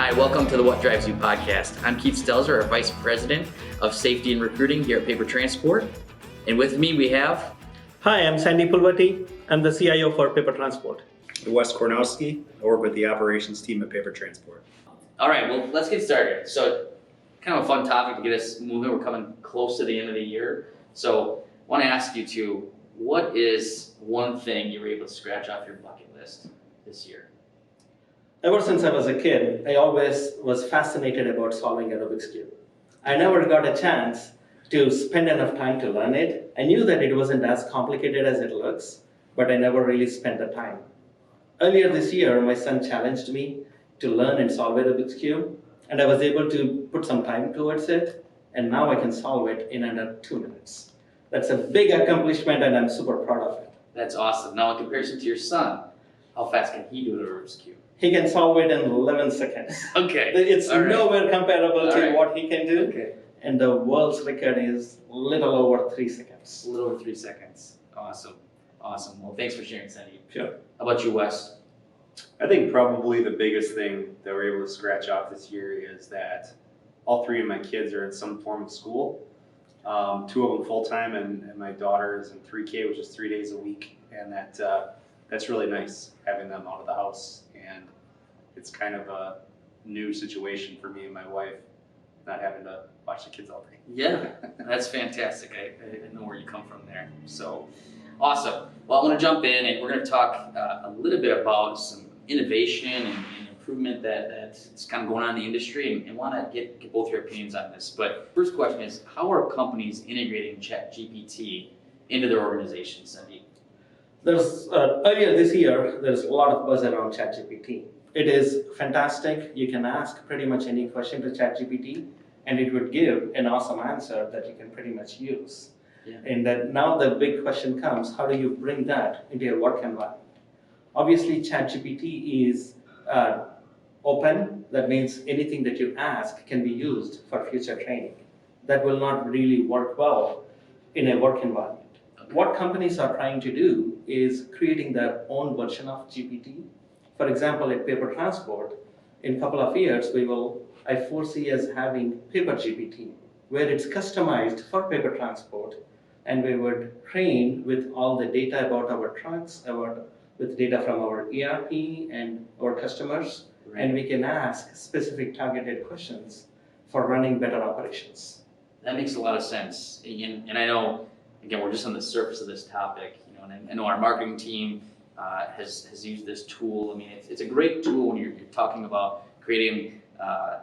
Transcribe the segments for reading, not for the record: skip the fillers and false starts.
Hi, welcome to the What Drives You podcast. I'm Keith Stelzer, our Vice President of Safety and Recruiting here at Paper Transport. And with me we have... Hi, I'm Sandy Pulvati. I'm the CIO for Paper Transport. Wes Kornowski. I work with the operations team at Paper Transport. All right, well, let's get started. So, kind of a fun topic to get us moving. We're coming close to the end of the year. So, I want to ask you two, what is one thing you were able to scratch off your bucket list this year? Ever since I was a kid, I always was fascinated about solving a Rubik's Cube. I never got a chance to spend enough time to learn it. I knew that it wasn't as complicated as it looks, but I never really spent the time. Earlier this year, my son challenged me to learn and solve a Rubik's Cube, and I was able to put some time towards it, and now I can solve it in under 2 minutes. That's a big accomplishment, and I'm super proud of it. That's awesome. Now, in comparison to your son, how fast can he do the Rubik's Cube? He can solve it in 11 seconds. Okay. It's All right. nowhere comparable All to right. what he can do. Okay. And the world's record is little over 3 seconds. A little over 3 seconds. Awesome. Awesome. Well, thanks for sharing, Sandy. Sure. How about you, Wes? I think probably the biggest thing that we're able to scratch off this year is that all 3 of my kids are in some form of school. 2 of them full-time, and my daughter is in 3K, which is 3 days a week. And that's really nice, having them out of the house. And it's kind of a new situation for me and my wife, not having to watch the kids all day. Yeah, that's fantastic. I know where you come from there. So, awesome. Well, I want to jump in and we're going to talk a little bit about some innovation and improvement that's kind of going on in the industry, and want to get both your opinions on this. But first question is, how are companies integrating ChatGPT into their organizations, Sandeep? There's earlier this year, there's a lot of buzz around ChatGPT. It is fantastic. You can ask pretty much any question to ChatGPT, and it would give an awesome answer that you can pretty much use. Yeah. And that now the big question comes, how do you bring that into your work environment? Obviously, ChatGPT is open. That means anything that you ask can be used for future training. That will not really work well in a work environment. What companies are trying to do is creating their own version of GPT. For example, at Paper Transport, in a couple of years, I foresee us having Paper GPT, where it's customized for paper transport, and we would train with all the data about our trucks, with data from our ERP and our customers, Right. and we can ask specific targeted questions for running better operations. That makes a lot of sense. And I know, again, we're just on the surface of this topic, and I know our marketing team has used this tool. I mean, it's a great tool when you're talking about creating a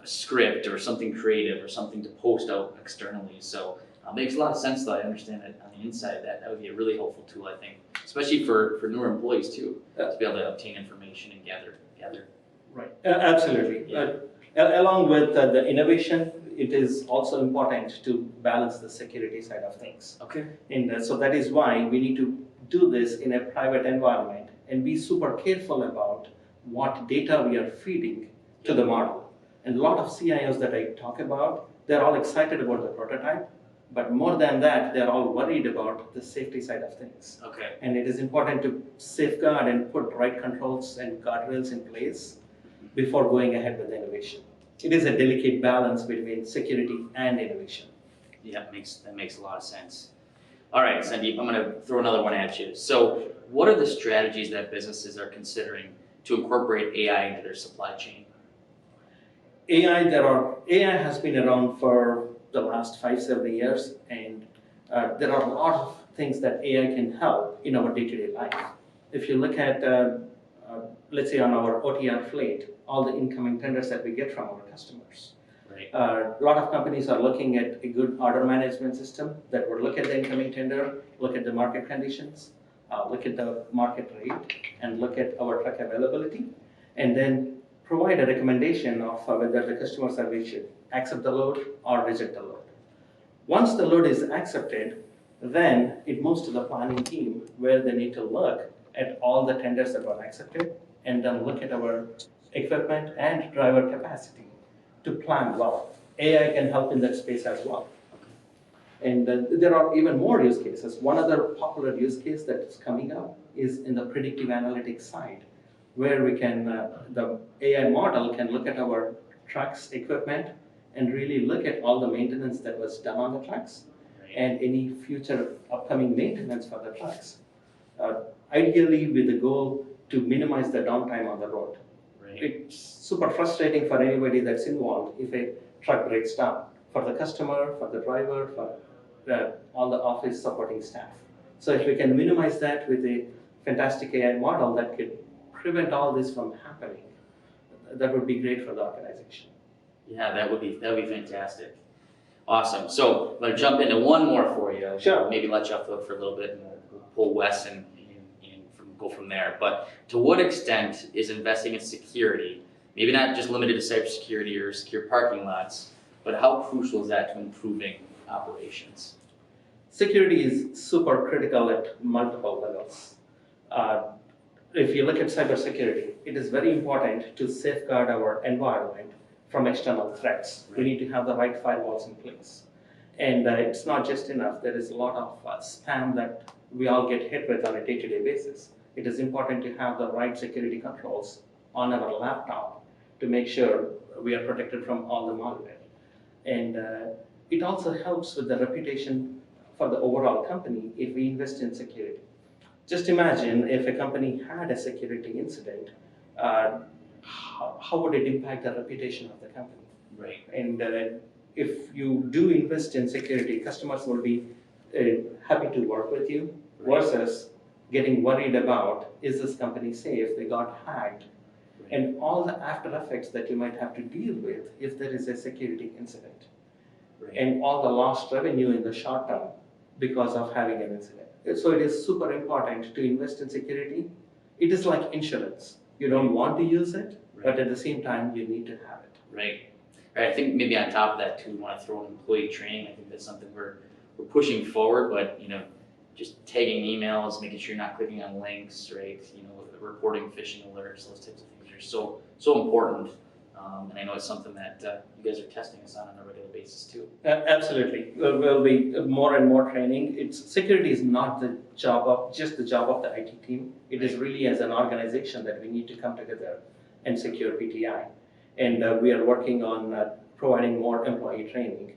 script or something creative or something to post out externally. So it makes a lot of sense, though. I understand that on the inside that would be a really helpful tool, I think, especially for newer employees too, to be able to obtain information and gather. Right, absolutely. Yeah. Along with the innovation, it is also important to balance the security side of things. Okay. And so that is why we need to do this in a private environment and be super careful about what data we are feeding to the model. And a lot of CIOs that I talk about, they're all excited about the prototype, but more than that, they're all worried about the safety side of things. Okay. And it is important to safeguard and put right controls and guardrails in place before going ahead with innovation. It is a delicate balance between security and innovation. Yeah, that makes a lot of sense. All right, Sandeep, I'm going to throw another one at you. So, what are the strategies that businesses are considering to incorporate AI into their supply chain? AI has been around for the last 5-7 years, and there are a lot of things that AI can help in our day-to-day life. If you look at, let's say on our OTR fleet, all the incoming tenders that we get from our customers. Right. A lot of companies are looking at a good order management system that would look at the incoming tender, look at the market conditions, look at the market rate, and look at our truck availability, and then provide a recommendation of whether the customer service should accept the load or reject the load. Once the load is accepted, then it moves to the planning team where they need to look at all the tenders that were accepted and then look at our equipment and driver capacity to plan well. AI can help in that space as well. And there are even more use cases. One other popular use case that's coming up is in the predictive analytics side, where we can, the AI model can look at our trucks equipment and really look at all the maintenance that was done on the trucks and any future upcoming maintenance for the trucks. Ideally with the goal to minimize the downtime on the road. Right. It's super frustrating for anybody that's involved if a truck breaks down, for the customer, for the driver, for all the office supporting staff. So if we can minimize that with a fantastic AI model that could prevent all this from happening, that would be great for the organization. Yeah, that would be fantastic. Awesome. So I'm gonna jump into one more for you. Sure. Maybe let you off the hook for a little bit, and we'll pull Wes and go from there. But to what extent is investing in security, maybe not just limited to cybersecurity or secure parking lots, but how crucial is that to improving operations? Security is super critical at multiple levels. If you look at cybersecurity, it is very important to safeguard our environment from external threats. We need to have the right firewalls in place. And it's not just enough. There is a lot of spam that we all get hit with on a day-to-day basis. It is important to have the right security controls on our laptop to make sure we are protected from all the malware. And it also helps with the reputation for the overall company if we invest in security. Just imagine if a company had a security incident, how would it impact the reputation of the company? Right. And if you do invest in security, customers will be happy to work with you versus getting worried about, is this company safe? They got hacked. Right. And all the after effects that you might have to deal with if there is a security incident. Right. And all the lost revenue in the short term because of having an incident. So it is super important to invest in security. It is like insurance. You don't want to use it, but at the same time, you need to have it. Right. I think maybe on top of that too, we want to throw in employee training. I think that's something we're pushing forward, but just tagging emails, making sure you're not clicking on links, right? Reporting phishing alerts, those types of things are so important. And I know it's something that you guys are testing us on a regular basis too. Absolutely. Will be more and more training. Security is not just the job of the IT team. It is really as an organization that we need to come together and secure PTI. And we are working on providing more employee training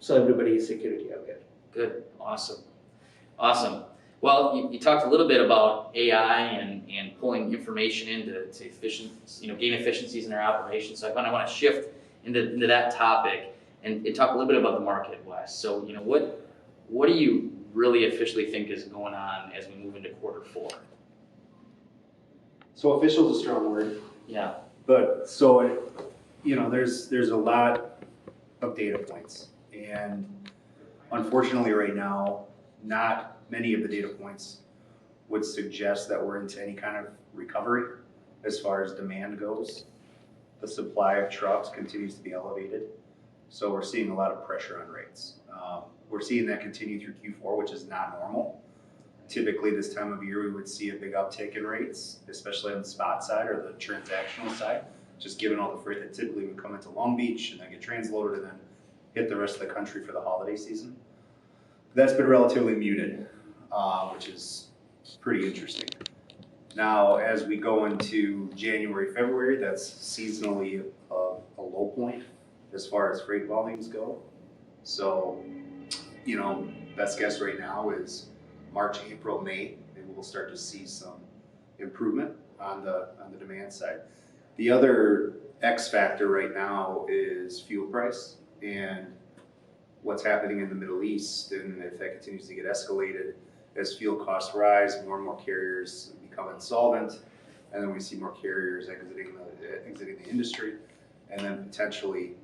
so everybody is security aware. Good. Awesome. Well, you talked a little bit about AI and pulling information in to gain efficiencies in our operations. So I want to shift into that topic and talk a little bit about the market, Wes. So, what do you really officially think is going on as we move into Q4? So official is a strong word, Yeah. but there's a lot of data points, and unfortunately right now, not many of the data points would suggest that we're into any kind of recovery as far as demand goes. The supply of trucks continues to be elevated, so we're seeing a lot of pressure on rates. We're seeing that continue through Q4, which is not normal. Typically this time of year we would see a big uptick in rates, especially on the spot side or the transactional side, just given all the freight that typically would come into Long Beach and then get transloaded and then hit the rest of the country for the holiday season. That's been relatively muted, which is pretty interesting. Now, as we go into January, February, that's seasonally a low point as far as freight volumes go. So, best guess right now is March, April, May, maybe we'll start to see some improvement on the demand side. The other X factor right now is fuel price and what's happening in the Middle East, and if that continues to get escalated as fuel costs rise, more and more carriers become insolvent, and then we see more carriers exiting the industry, and then potentially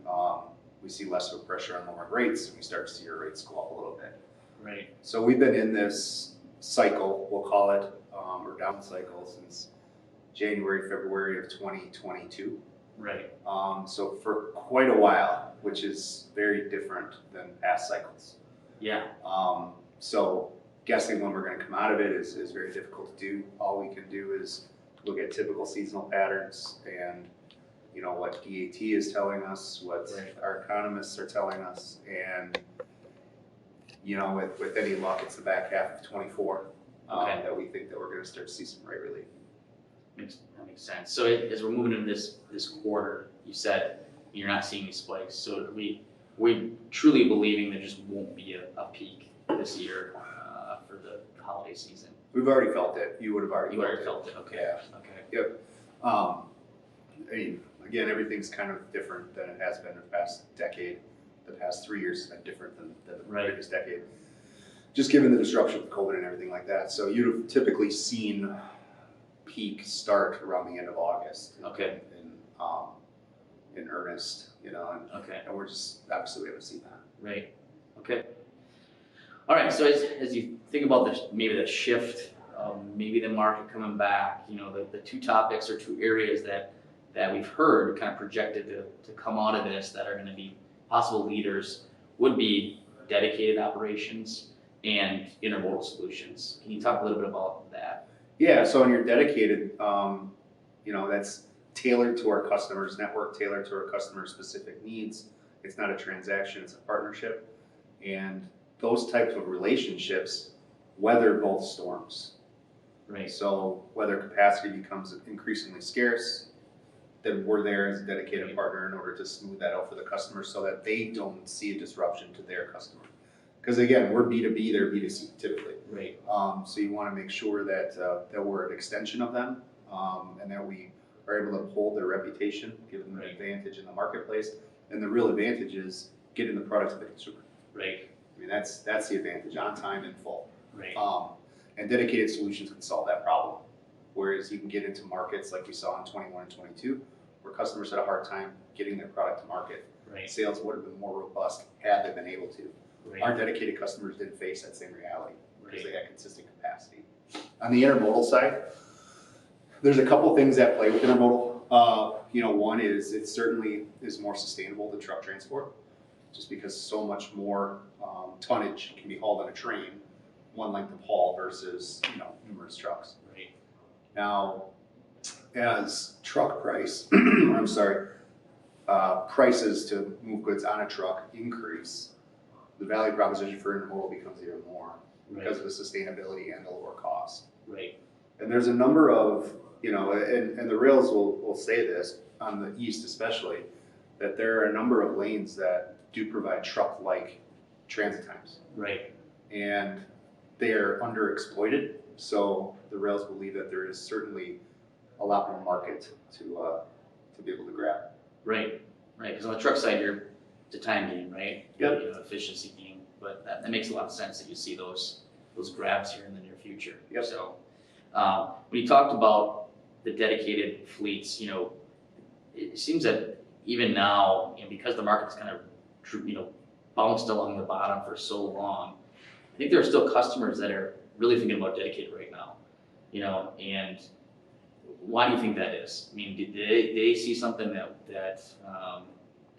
we see less of a pressure on lower rates, and we start to see our rates go up a little bit. Right. So we've been in this cycle, we'll call it, or down cycle since January, February of 2022. Right. So for quite a while, which is very different than past cycles. Yeah. So guessing when we're going to come out of it is very difficult to do. All we can do is look at typical seasonal patterns and what DAT is telling us, what our economists are telling us, and with any luck, it's the back half of 24 that we think that we're going to start to see some rate relief. That makes sense. So as we're moving into this quarter, you said you're not seeing these spikes. So we truly believing there just won't be a peak this year for the holiday season. We've already felt it. You would have already You felt already it. felt it. Okay. Yeah. Okay. Yep. I mean, again, everything's kind of different than it has been in the past decade. The past 3 years has been different than the Right. previous decade. Just given the disruption of COVID and everything like that. So you'd have typically seen peak start around the end of August. Okay. In earnest, you know, Okay. and we're just, obviously we haven't seen that. Right. Okay. All right. So as you think about this, maybe the shift, maybe the market coming back, you know, the two topics or two areas that we've heard kind of projected to come out of this that are going to be possible leaders would be dedicated operations and intermodal solutions. Can you talk a little bit about that? Yeah, so when you're dedicated, you know, that's tailored to our customers' network, tailored to our customers' specific needs. It's not a transaction, it's a partnership. And those types of relationships weather both storms. Right. So whether capacity becomes increasingly scarce, then we're there as a dedicated partner in order to smooth that out for the customer so that they don't see a disruption to their customer. Because again, we're B2B, they're B2C typically. Right. So you want to make sure that that we're an extension of them, and that we are able to uphold their reputation, give them an Right. advantage in the marketplace. And the real advantage is getting the product to the consumer. Right. I mean, that's the advantage, on time and full. Right. And dedicated solutions can solve that problem. Whereas you can get into markets like we saw in 21 and 22, where customers had a hard time getting their product to market. Right. Sales would have been more robust had they been able to. Right. Our dedicated customers didn't face that same reality because they Right. had consistent capacity. On the intermodal side, there's a couple things that play with intermodal. You know, one is it certainly is more sustainable than truck transport, just because so much more tonnage can be hauled on a train, one length of haul versus, you know, numerous trucks. Right. Now, as truck price, prices to move goods on a truck increase, the value proposition for intermodal becomes even more because of the sustainability and the lower cost. Right. And there's a number of, you know, and the rails will say this, on the east especially, that there are a number of lanes that do provide truck-like transit times. Right. And they are underexploited, so the rails believe that there is certainly a lot more market to be able to grab. Right. Right. Because on the truck side, it's a time game, right? Yep. You know, efficiency game. But that makes a lot of sense that you see those grabs here in the near future. Yep. So when you talked about the dedicated fleets, you know, it seems that even now, you know, because the market's kind of, you know, bounced along the bottom for so long, I think there are still customers that are really thinking about dedicated right now, you know, and why do you think that is? I mean, do they see something that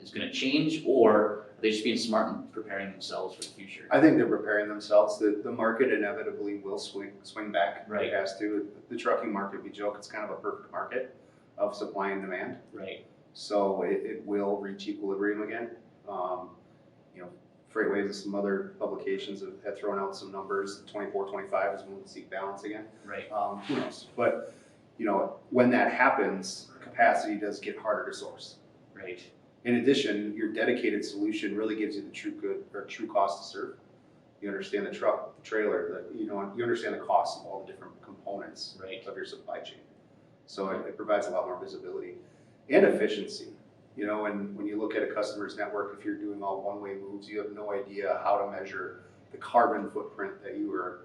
is going to change, or are they just being smart and preparing themselves for the future? I think they're preparing themselves. The market inevitably will swing back. Right. It has to. The trucking market, we joke, it's kind of a perfect market of supply and demand. Right. So it will reach equilibrium again. You know, FreightWaves and some other publications have thrown out some numbers. 24, 25 is when we'll see balance again. Right. Who knows? But, you know, when that happens, capacity does get harder to source. Right. In addition, your dedicated solution really gives you the true cost to serve. You understand the truck, the trailer, you understand the cost of all the different components Right. of your supply chain. So it provides a lot more visibility and efficiency. You know, and when you look at a customer's network, if you're doing all one-way moves, you have no idea how to measure the carbon footprint that your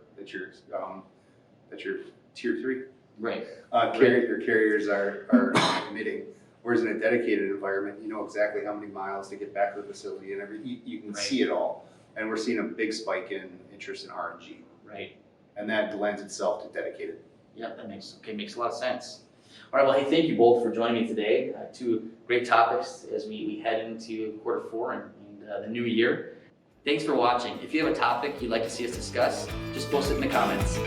tier 3 Right. your carriers are emitting. Whereas in a dedicated environment, you know exactly how many miles to get back to the facility, and you can Right. see it all. And we're seeing a big spike in interest in RNG, Right. and that lends itself to dedicated. Yep, that makes a lot of sense. All right, well, hey, thank you both for joining me today. Two great topics as we head into Q4 and the new year. Thanks for watching. If you have a topic you'd like to see us discuss, just post it in the comments.